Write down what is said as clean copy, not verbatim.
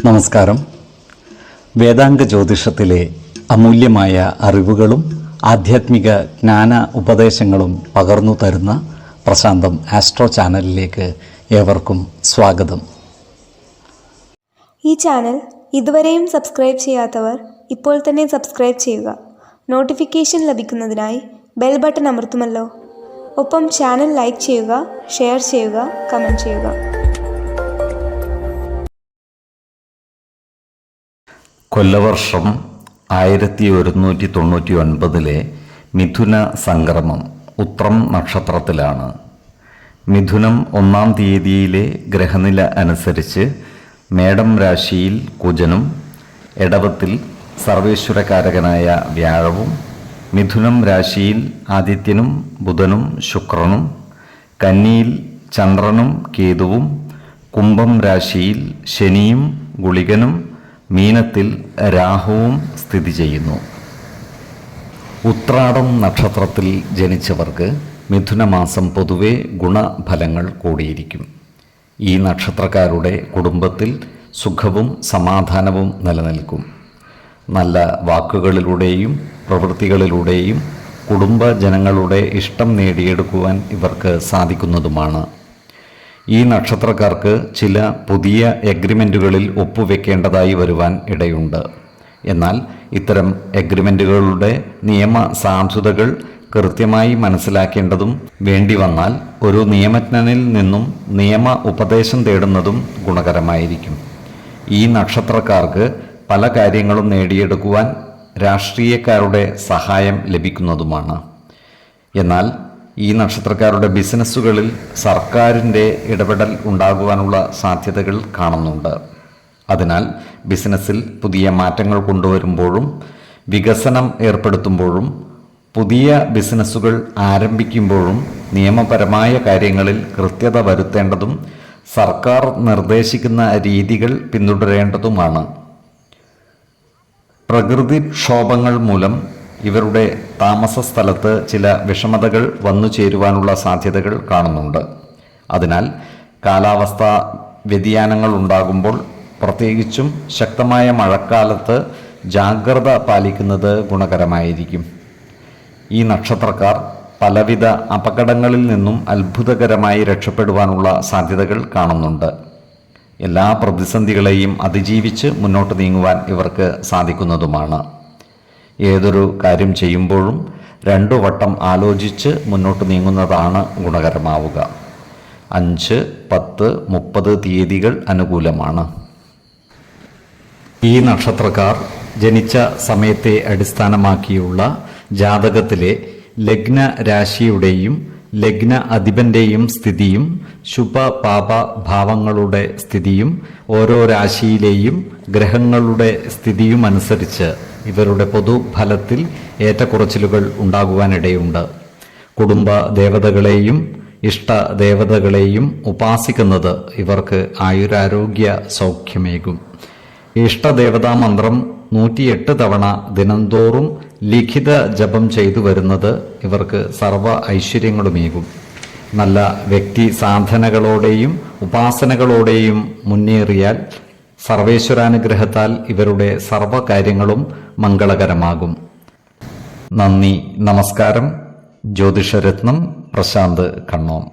നമസ്കാരം. വേദാംഗ ജ്യോതിഷത്തിലെ അമൂല്യമായ അറിവുകളും ആധ്യാത്മിക ജ്ഞാന ഉപദേശങ്ങളും പകർന്നു തരുന്ന പ്രശാന്തം ആസ്ട്രോ ചാനലിലേക്ക് ഏവർക്കും സ്വാഗതം. ഈ ചാനൽ ഇതുവരെയും സബ്സ്ക്രൈബ് ചെയ്യാത്തവർ ഇപ്പോൾ തന്നെ സബ്സ്ക്രൈബ് ചെയ്യുക. നോട്ടിഫിക്കേഷൻ ലഭിക്കുന്നതിനായി ബെൽ ബട്ടൺ അമർത്തുമല്ലോ. ഒപ്പം ചാനൽ ലൈക്ക് ചെയ്യുക, ഷെയർ ചെയ്യുക, കമൻറ്റ് ചെയ്യുക. കൊല്ലവർഷം 1199 മിഥുന സംക്രമം ഉത്രം നക്ഷത്രത്തിലാണ്. മിഥുനം 1-ാം തീയതിയിലെ ഗ്രഹനില അനുസരിച്ച് മേടം രാശിയിൽ കുജനും, എടവത്തിൽ സർവേശ്വരകാരകനായ വ്യാഴവും, മിഥുനം രാശിയിൽ ആദിത്യനും ബുധനും ശുക്രനും, കന്നിയിൽ ചന്ദ്രനും കേതുവും, കുംഭം രാശിയിൽ ശനിയും ഗുളികനും, മീനത്തിൽ രാഹുവും സ്ഥിതി ചെയ്യുന്നു. ഉത്രാടം നക്ഷത്രത്തിൽ ജനിച്ചവർക്ക് മിഥുനമാസം പൊതുവെ ഗുണഫലങ്ങൾ കൂടിയിരിക്കും. ഈ നക്ഷത്രക്കാരുടെ കുടുംബത്തിൽ സുഖവും സമാധാനവും നിലനിൽക്കും. നല്ല വാക്കുകളിലൂടെയും പ്രവൃത്തികളിലൂടെയും കുടുംബജനങ്ങളുടെ ഇഷ്ടം നേടിയെടുക്കുവാൻ ഇവർക്ക് സാധിക്കുന്നതുമാണ്. ഈ നക്ഷത്രക്കാർക്ക് ചില പുതിയ എഗ്രിമെൻറ്റുകളിൽ ഒപ്പുവെക്കേണ്ടതായി വരുവാൻ ഇടയുണ്ട്. എന്നാൽ ഇത്തരം എഗ്രിമെൻറ്റുകളുടെ നിയമ സാധുതകൾ കൃത്യമായി മനസ്സിലാക്കേണ്ടതും വേണ്ടി വന്നാൽ ഒരു നിയമജ്ഞനിൽ നിന്നും നിയമ ഉപദേശം തേടുന്നതും ഗുണകരമായിരിക്കും. ഈ നക്ഷത്രക്കാർക്ക് പല കാര്യങ്ങളും നേടിയെടുക്കുവാൻ രാഷ്ട്രീയക്കാരുടെ സഹായം ലഭിക്കുന്നതുമാണ്. എന്നാൽ ഈ നക്ഷത്രക്കാരുടെ ബിസിനസ്സുകളിൽ സർക്കാരിൻ്റെ ഇടപെടൽ ഉണ്ടാകുവാനുള്ള സാധ്യതകൾ കാണുന്നുണ്ട്. അതിനാൽ ബിസിനസ്സിൽ പുതിയ മാറ്റങ്ങൾ കൊണ്ടുവരുമ്പോഴും വികസനം ഏർപ്പെടുത്തുമ്പോഴും പുതിയ ബിസിനസ്സുകൾ ആരംഭിക്കുമ്പോഴും നിയമപരമായ കാര്യങ്ങളിൽ കൃത്യത വരുത്തേണ്ടതും സർക്കാർ നിർദ്ദേശിക്കുന്ന രീതികൾ പിന്തുടരേണ്ടതുമാണ്. പ്രകൃതിക്ഷോഭങ്ങൾ മൂലം ഇവരുടെ താമസ സ്ഥലത്ത് ചില വിഷമതകൾ വന്നു ചേരുവാനുള്ള സാധ്യതകൾ കാണുന്നുണ്ട്. അതിനാൽ കാലാവസ്ഥാ വ്യതിയാനങ്ങൾ ഉണ്ടാകുമ്പോൾ, പ്രത്യേകിച്ചും ശക്തമായ മഴക്കാലത്ത് ജാഗ്രത പാലിക്കുന്നത് ഗുണകരമായിരിക്കും. ഈ നക്ഷത്രക്കാർ പലവിധ അപകടങ്ങളിൽ നിന്നും അത്ഭുതകരമായി രക്ഷപ്പെടുവാനുള്ള സാധ്യതകൾ കാണുന്നുണ്ട്. എല്ലാ പ്രതിസന്ധികളെയും അതിജീവിച്ച് മുന്നോട്ട് നീങ്ങുവാൻ ഇവർക്ക് സാധിക്കുന്നതുമാണ്. ഏതൊരു കാര്യം ചെയ്യുമ്പോഴും 2 വട്ടം ആലോചിച്ച് മുന്നോട്ട് നീങ്ങുന്നതാണ് ഗുണകരമാവുക. 5, 10, 30 തീയതികൾ അനുകൂലമാണ്. ഈ നക്ഷത്രക്കാർ ജനിച്ച സമയത്തെ അടിസ്ഥാനമാക്കിയുള്ള ജാതകത്തിലെ ലഗ്ന രാശിയുടെയും ലഗ്ന അധിപന്റെയും സ്ഥിതിയും ശുഭ-പാപ ഭാവങ്ങളുടെ സ്ഥിതിയും ഓരോ രാശിയിലെയും ഗ്രഹങ്ങളുടെ സ്ഥിതിയും അനുസരിച്ച് ഇവരുടെ പൊതുഫലത്തിൽ ഏറ്റക്കുറച്ചിലുകൾ ഉണ്ടാകുവാനിടയുണ്ട്. കുടുംബ ദേവതകളെയും ഇഷ്ടദേവതകളെയും ഉപാസിക്കുന്നത് ഇവർക്ക് ആയുരാരോഗ്യ സൗഖ്യമേകും. ഇഷ്ടദേവതാ മന്ത്രം 108 തവണ ദിനംതോറും ലിഖിത ജപം ചെയ്തു വരുന്നത് ഇവർക്ക് സർവ ഐശ്വര്യങ്ങളുമേകും. നല്ല വ്യക്തി സാധനകളോടെയും ഉപാസനകളോടെയും മുന്നേറിയാൽ സർവേശ്വരാനുഗ്രഹത്താൽ ഇവരുടെ സർവകാര്യങ്ങളും മംഗളകരമാകും. നന്ദി, നമസ്കാരം. ജ്യോതിഷരത്നം പ്രശാന്ത് കണ്ണോം.